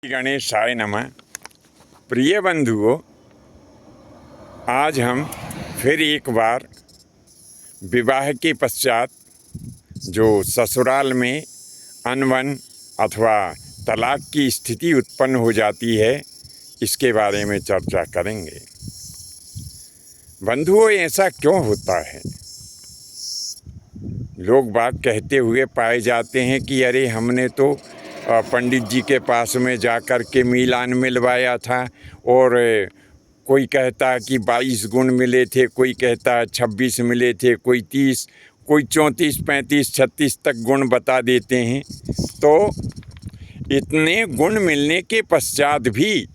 गणेशाय नमः। प्रिय बंधुओं, आज हम फिर एक बार विवाह के पश्चात जो ससुराल में अनबन अथवा तलाक की स्थिति उत्पन्न हो जाती है, इसके बारे में चर्चा करेंगे। बंधुओं, ऐसा क्यों होता है? लोग बात कहते हुए पाए जाते हैं कि अरे हमने तो पंडित जी के पास में जाकर के मिलान मिलवाया था और कोई कहता कि 22 गुण मिले थे, कोई कहता 26 मिले थे, कोई 30, कोई 34, 35, 36 तक गुण बता देते हैं। तो इतने गुण मिलने के पश्चात भी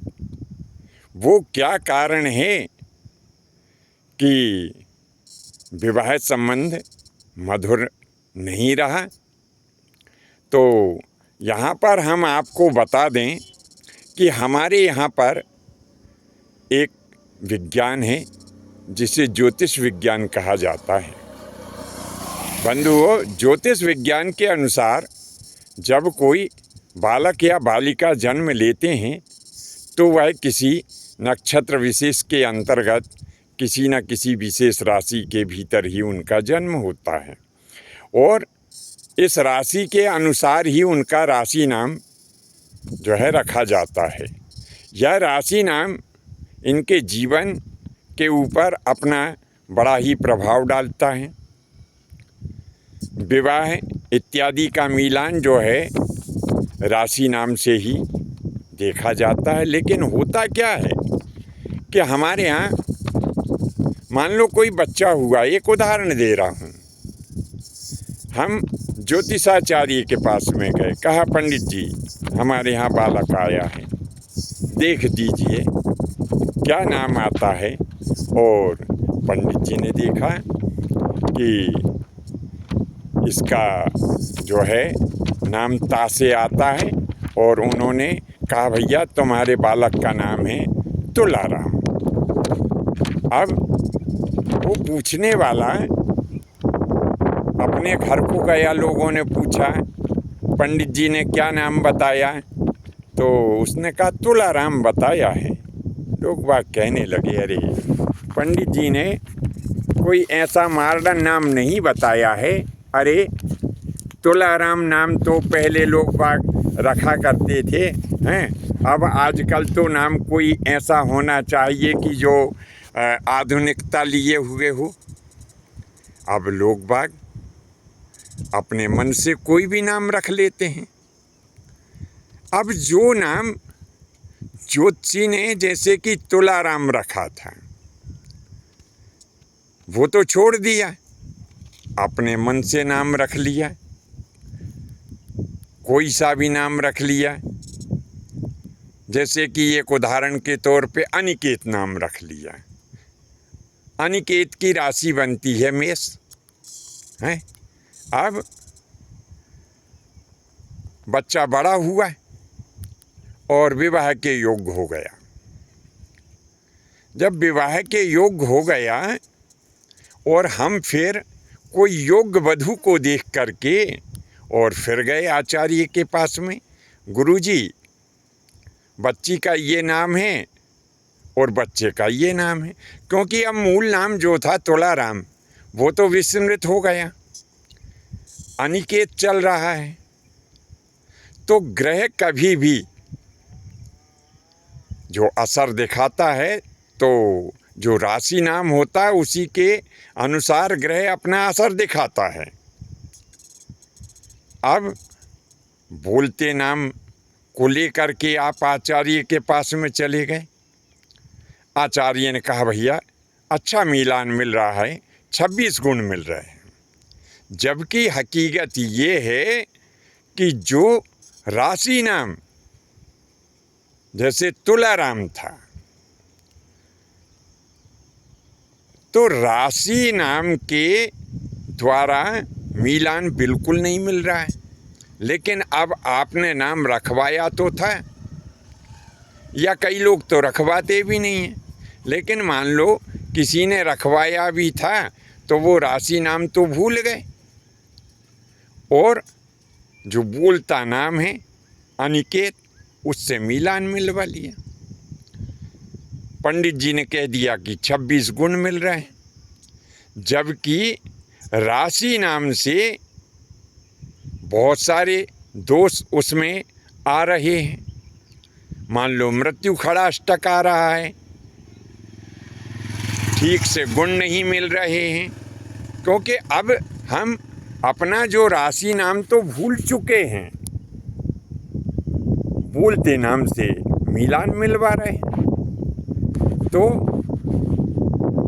वो क्या कारण है कि विवाह संबंध मधुर नहीं रहा? तो यहाँ पर हम आपको बता दें कि हमारे यहाँ पर एक विज्ञान है जिसे ज्योतिष विज्ञान कहा जाता है। बंधुओं, ज्योतिष विज्ञान के अनुसार जब कोई बालक या बालिका जन्म लेते हैं तो वह किसी नक्षत्र विशेष के अंतर्गत किसी न किसी विशेष राशि के भीतर ही उनका जन्म होता है और इस राशि के अनुसार ही उनका राशि नाम जो है रखा जाता है। यह राशि नाम इनके जीवन के ऊपर अपना बड़ा ही प्रभाव डालता है। विवाह इत्यादि का मिलान जो है राशि नाम से ही देखा जाता है। लेकिन होता क्या है कि हमारे यहाँ मान लो कोई बच्चा हुआ, एक उदाहरण दे रहा हूँ, हम ज्योतिषाचार्य के पास में गए, कहा पंडित जी हमारे यहाँ बालक आया है, देख दीजिए क्या नाम आता है। और पंडित जी ने देखा कि इसका जो है नाम ता से आता है और उन्होंने कहा भैया तुम्हारे बालक का नाम है तुलाराम। अब वो पूछने वाला अपने घर को गया, लोगों ने पूछा पंडित जी ने क्या नाम बताया, तो उसने कहा तुलाराम बताया है। लोग बात कहने लगे अरे पंडित जी ने कोई ऐसा मॉडर्न नाम नहीं बताया है, अरे तुलाराम नाम तो पहले लोग बाग रखा करते थे हैं, अब आजकल तो नाम कोई ऐसा होना चाहिए कि जो आधुनिकता लिए हुए हो। अब लोग बाग अपने मन से कोई भी नाम रख लेते हैं। अब जो नाम ज्योतिषी ने जैसे कि तुलाराम रखा था वो तो छोड़ दिया, अपने मन से नाम रख लिया, कोई सा भी नाम रख लिया। जैसे कि एक उदाहरण के तौर पे अनिकेत नाम रख लिया। अनिकेत की राशि बनती है मेष है। अब बच्चा बड़ा हुआ और विवाह के योग्य हो गया। जब विवाह के योग्य हो गया और हम फिर कोई योग्य वधू को देख करके और फिर गए आचार्य के पास में, गुरुजी बच्ची का ये नाम है और बच्चे का ये नाम है, क्योंकि अब मूल नाम जो था तुलाराम वो तो विस्मृत हो गया, अनिकेत चल रहा है। तो ग्रह कभी भी जो असर दिखाता है तो जो राशि नाम होता है उसी के अनुसार ग्रह अपना असर दिखाता है। अब बोलते नाम को लेकर के आप आचार्य के पास में चले गए। आचार्य ने कहा भैया अच्छा मिलान मिल रहा है, 26 गुण मिल रहे हैं। जबकि हकीकत ये है कि जो राशि नाम जैसे तुलाराम था तो राशि नाम के द्वारा मिलान बिल्कुल नहीं मिल रहा है। लेकिन अब आपने नाम रखवाया तो था, या कई लोग तो रखवाते भी नहीं हैं, लेकिन मान लो किसी ने रखवाया भी था तो वो राशि नाम तो भूल गए और जो बोलता नाम है अनिकेत उससे मिलान मिलवा लिया। पंडित जी ने कह दिया कि 26 गुण मिल रहे हैं, जबकि राशि नाम से बहुत सारे दोष उसमें आ रहे हैं। मान लो मृत्यु खड़ा अष्टक आ रहा है, ठीक से गुण नहीं मिल रहे हैं, क्योंकि अब हम अपना जो राशि नाम तो भूल चुके हैं, बोलते नाम से मिलान मिलवा रहे हैं, तो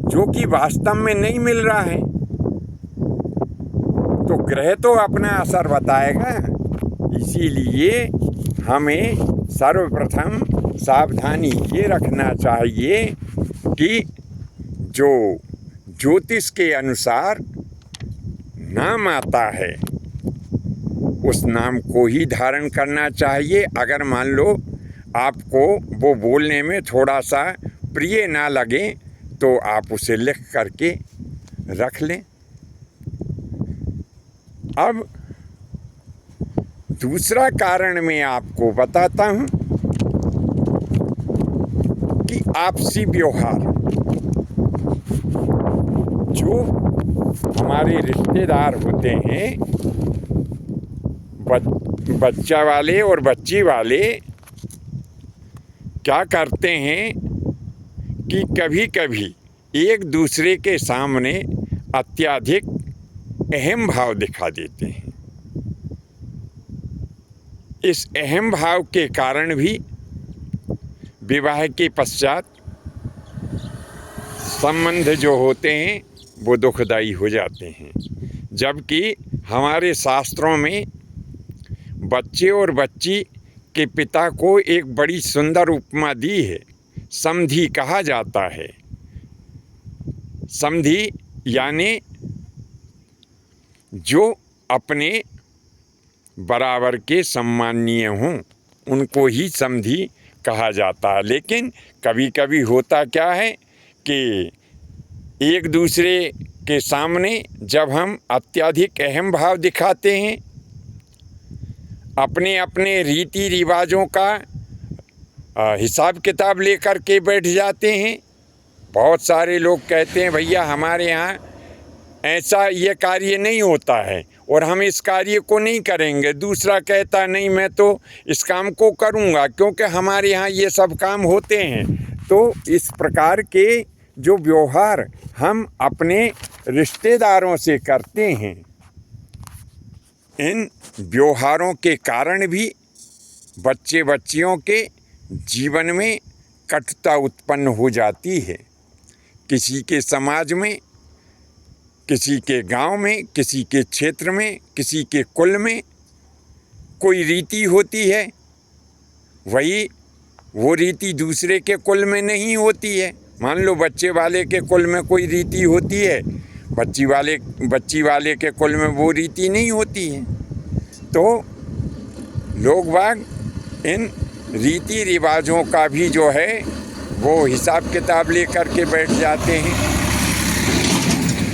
जो कि वास्तव में नहीं मिल रहा है। तो ग्रह तो अपना असर बताएगा, इसीलिए हमें सर्वप्रथम सावधानी ये रखना चाहिए कि जो ज्योतिष के अनुसार नाम आता है उस नाम को ही धारण करना चाहिए। अगर मान लो आपको वो बोलने में थोड़ा सा प्रिय ना लगे तो आप उसे लिख करके रख लें। अब दूसरा कारण मैं आपको बताता हूँ कि आपसी व्यवहार, जो हमारे रिश्तेदार होते हैं, बच्चा वाले और बच्ची वाले, क्या करते हैं कि कभी कभी एक दूसरे के सामने अत्यधिक अहम भाव दिखा देते हैं। इस अहम भाव के कारण भी विवाह के पश्चात संबंध जो होते हैं वो दुखदायी हो जाते हैं। जबकि हमारे शास्त्रों में बच्चे और बच्ची के पिता को एक बड़ी सुंदर उपमा दी है, समधी कहा जाता है। समधी यानी जो अपने बराबर के सम्मानीय हों उनको ही समधी कहा जाता है। लेकिन कभी कभी होता क्या है कि एक दूसरे के सामने जब हम अत्यधिक अहम भाव दिखाते हैं, अपने अपने रीति रिवाजों का हिसाब किताब लेकर के बैठ जाते हैं। बहुत सारे लोग कहते हैं भैया हमारे यहाँ ऐसा ये कार्य नहीं होता है और हम इस कार्य को नहीं करेंगे। दूसरा कहता नहीं मैं तो इस काम को करूँगा क्योंकि हमारे यहाँ ये सब काम होते हैं। तो इस प्रकार के जो व्यवहार हम अपने रिश्तेदारों से करते हैं, इन व्यवहारों के कारण भी बच्चे बच्चियों के जीवन में कटुता उत्पन्न हो जाती है। किसी के समाज में, किसी के गांव में, किसी के क्षेत्र में, किसी के कुल में कोई रीति होती है, वही वो रीति दूसरे के कुल में नहीं होती है। मान लो बच्चे वाले के कुल में कोई रीति होती है, बच्ची वाले के कुल में वो रीति नहीं होती है। तो लोग बाग इन रीति रिवाजों का भी जो है वो हिसाब किताब लेकर के बैठ जाते हैं।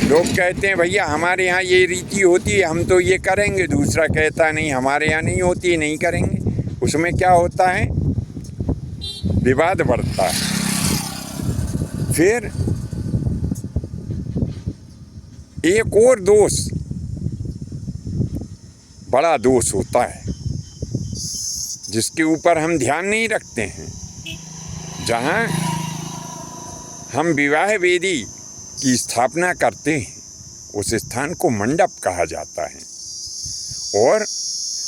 लोग कहते हैं भैया हमारे यहाँ ये रीति होती है, हम तो ये करेंगे। दूसरा कहता नहीं हमारे यहाँ नहीं होती, नहीं करेंगे। उसमें क्या होता है, विवाद बढ़ता है। फिर एक और दोष, बड़ा दोष होता है जिसके ऊपर हम ध्यान नहीं रखते हैं। जहाँ हम विवाह वेदी की स्थापना करते हैं उस स्थान को मंडप कहा जाता है। और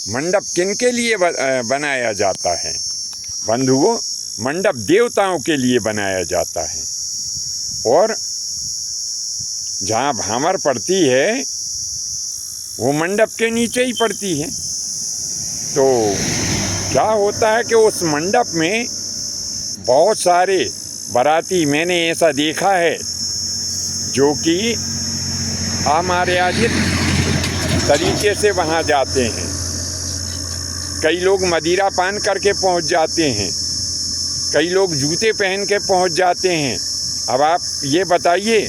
मंडप किनके लिए बनाया जाता है बंधुओं? मंडप देवताओं के लिए बनाया जाता है। और जहाँ भामर पड़ती है वो मंडप के नीचे ही पड़ती है। तो क्या होता है कि उस मंडप में बहुत सारे बाराती, मैंने ऐसा देखा है, जो कि अमर्यादित तरीके से वहाँ जाते हैं। कई लोग मदिरा पान करके पहुँच जाते हैं, कई लोग जूते पहन के पहुँच जाते हैं। अब आप ये बताइए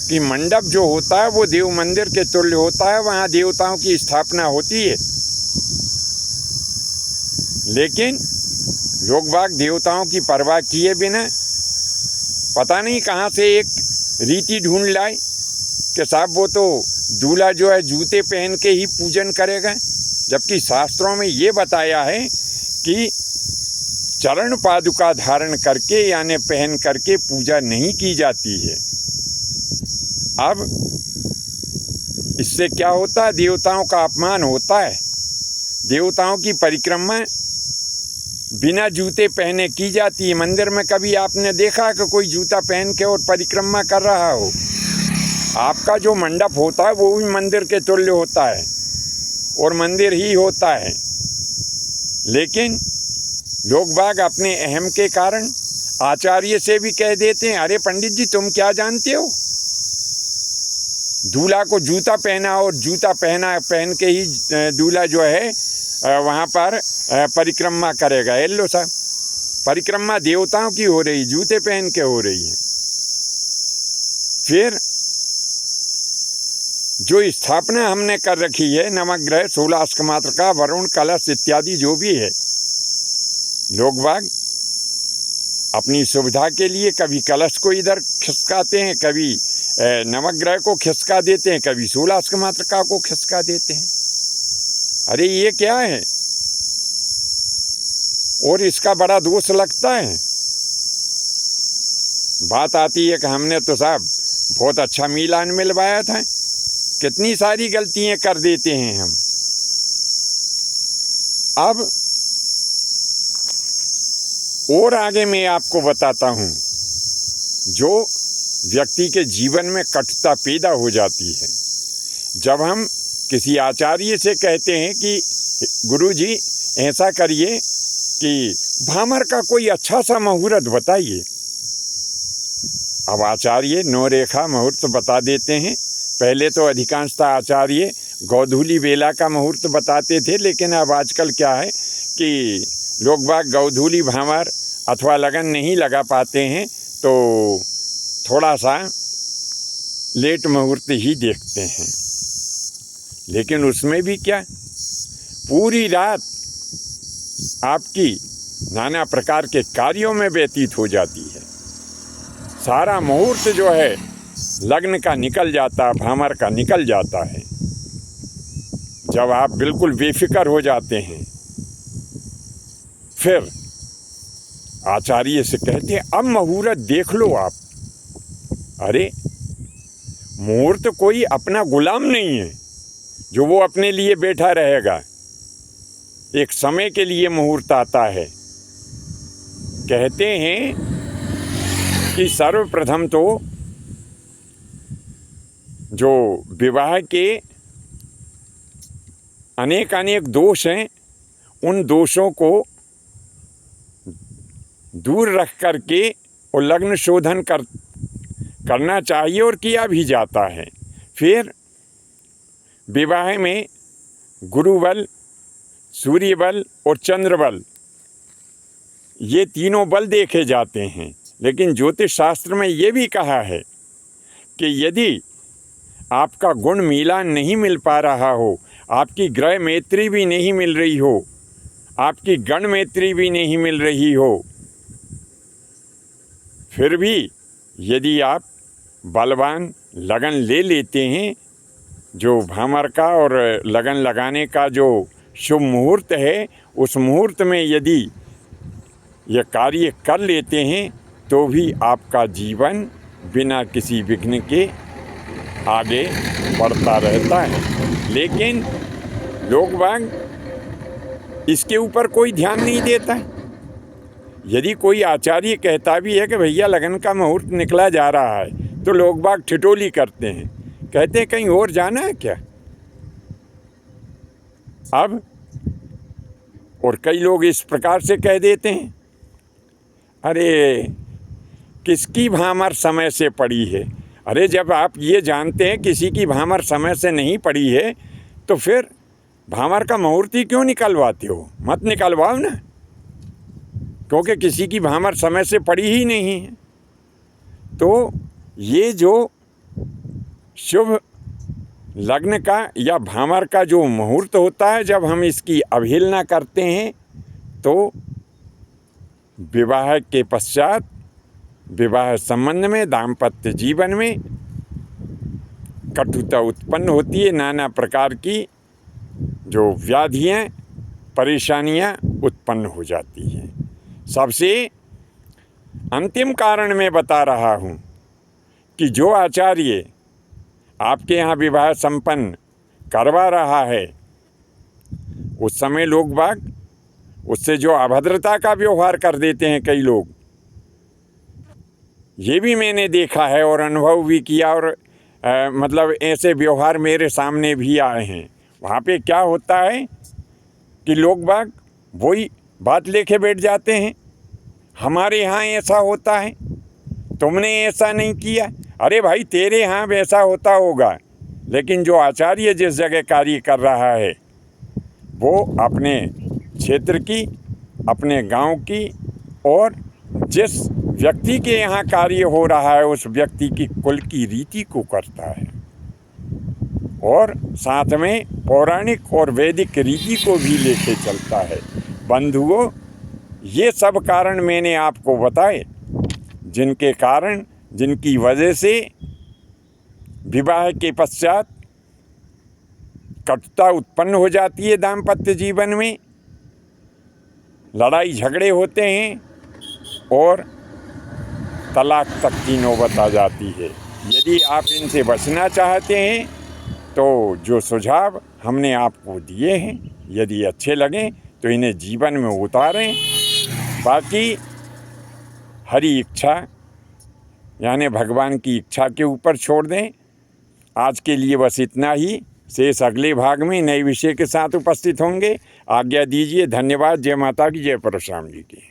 कि मंडप जो होता है वो देव मंदिर के तुल्य होता है, वहाँ देवताओं की स्थापना होती है। लेकिन लोग बाग देवताओं की परवाह किए बिना पता नहीं कहाँ से एक रीति ढूंढ लाए कि साहब वो तो दूल्हा जो है जूते पहन के ही पूजन करेगा, जबकि शास्त्रों में ये बताया है कि चरण पादुका धारण करके यानी पहन करके पूजा नहीं की जाती है। अब इससे क्या होता है? देवताओं का अपमान होता है। देवताओं की परिक्रमा बिना जूते पहने की जाती है। मंदिर में कभी आपने देखा कि कोई जूता पहन के और परिक्रमा कर रहा हो? आपका जो मंडप होता है वो भी मंदिर के तुल्य होता है और मंदिर ही होता है, लेकिन लोग बाग अपने अहम के कारण आचार्य से भी कह देते हैं, अरे पंडित जी तुम क्या जानते हो, दूल्हा को जूता पहना और जूता पहन के ही दूल्हा जो है वहाँ पर परिक्रमा करेगा। लो साहब, परिक्रमा देवताओं की हो रही, जूते पहन के हो रही है। फिर जो स्थापना हमने कर रखी है नवग्रह 16 अस्कमात्रका वरुण कलश इत्यादि जो भी है, लोग बाग अपनी सुविधा के लिए कभी कलश को इधर खिसकाते हैं, कभी नवग्रह को खिसका देते हैं, कभी 16 अस्कमात्रका को खिसका देते हैं। अरे ये क्या है? और इसका बड़ा दोष लगता है। बात आती है कि हमने तो साहब बहुत अच्छा मिलान मिलवाया था, कितनी सारी गलतियां कर देते हैं हम। अब और आगे मैं आपको बताता हूं, जो व्यक्ति के जीवन में कटुता पैदा हो जाती है जब हम किसी आचार्य से कहते हैं कि गुरुजी ऐसा करिए कि भामर का कोई अच्छा सा मुहूर्त बताइए। अब आचार्य 9 रेखा मुहूर्त बता देते हैं। पहले तो अधिकांशतः आचार्य गोधूली बेला का मुहूर्त बताते थे, लेकिन अब आजकल क्या है कि लोग बाग गोधूली भामर अथवा लगन नहीं लगा पाते हैं, तो थोड़ा सा लेट मुहूर्त ही देखते हैं। लेकिन उसमें भी क्या, पूरी रात आपकी नाना प्रकार के कार्यों में व्यतीत हो जाती है। सारा मुहूर्त जो है लग्न का निकल जाता, भामर का निकल जाता है। जब आप बिल्कुल बेफिक्र हो जाते हैं, फिर आचार्य से कहते हैं अब मुहूर्त देख लो आप। अरे मुहूर्त कोई अपना गुलाम नहीं है जो वो अपने लिए बैठा रहेगा। एक समय के लिए मुहूर्त आता है। कहते हैं कि सर्वप्रथम तो जो विवाह के अनेक अनेक दोष हैं, उन दोषों को दूर रख करके और लग्न शोधन करना चाहिए और किया भी जाता है। फिर विवाह में गुरु बल, सूर्य बल और चंद्र बल, ये तीनों बल देखे जाते हैं। लेकिन ज्योतिष शास्त्र में ये भी कहा है कि यदि आपका गुण मिलान नहीं मिल पा रहा हो, आपकी ग्रह मैत्री भी नहीं मिल रही हो, आपकी गण मैत्री भी नहीं मिल रही हो, फिर भी यदि आप बलवान लगन ले लेते हैं, जो भामर का और लगन लगाने का जो शुभ मुहूर्त है, उस मुहूर्त में यदि ये कार्य कर लेते हैं, तो भी आपका जीवन बिना किसी विघ्न के आगे बढ़ता रहता है। लेकिन लोग बाग इसके ऊपर कोई ध्यान नहीं देता। यदि कोई आचार्य कहता भी है कि भैया लगन का मुहूर्त निकला जा रहा है, तो लोग बाग ठिठोली करते हैं, कहते हैं कहीं और जाना है क्या। अब और कई लोग इस प्रकार से कह देते हैं, अरे किसकी भामर समय से पड़ी है। अरे जब आप ये जानते हैं किसी की भामर समय से नहीं पड़ी है, तो फिर भामर का मुहूर्त ही क्यों निकलवाते हो? मत निकलवाओ ना, क्योंकि किसी की भामर समय से पड़ी ही नहीं है। तो ये जो शुभ लग्न का या भामर का जो मुहूर्त होता है, जब हम इसकी अवहेलना करते हैं, तो विवाह के पश्चात विवाह संबंध में, दाम्पत्य जीवन में कटुता उत्पन्न होती है। नाना प्रकार की जो व्याधियाँ, परेशानियाँ उत्पन्न हो जाती हैं। सबसे अंतिम कारण मैं बता रहा हूँ कि जो आचार्य आपके यहाँ विवाह संपन्न करवा रहा है, उस समय लोग बाग उससे जो अभद्रता का व्यवहार कर देते हैं कई लोग, ये भी मैंने देखा है और अनुभव भी किया, और मतलब ऐसे व्यवहार मेरे सामने भी आए हैं। वहाँ पे क्या होता है कि लोग बाग वही बात लेके बैठ जाते हैं, हमारे यहाँ ऐसा होता है, तुमने ऐसा नहीं किया। अरे भाई, तेरे यहाँ वैसा होता होगा, लेकिन जो आचार्य जिस जगह कार्य कर रहा है वो अपने क्षेत्र की, अपने गांव की, और जिस व्यक्ति के यहाँ कार्य हो रहा है उस व्यक्ति की कुल की रीति को करता है, और साथ में पौराणिक और वैदिक रीति को भी लेके चलता है। बंधुओं, ये सब कारण मैंने आपको बताए, जिनके कारण, जिनकी वजह से विवाह के पश्चात कटुता उत्पन्न हो जाती है, दाम्पत्य जीवन में लड़ाई झगड़े होते हैं और तलाक तक की नौबत आ जाती है। यदि आप इनसे बचना चाहते हैं तो जो सुझाव हमने आपको दिए हैं, यदि अच्छे लगें तो इन्हें जीवन में उतारें। बाकी हरी इच्छा यानी भगवान की इच्छा के ऊपर छोड़ दें। आज के लिए बस इतना ही। शेष अगले भाग में नए विषय के साथ उपस्थित होंगे। आज्ञा दीजिए। धन्यवाद। जय माता की, जय परशुराम जी की।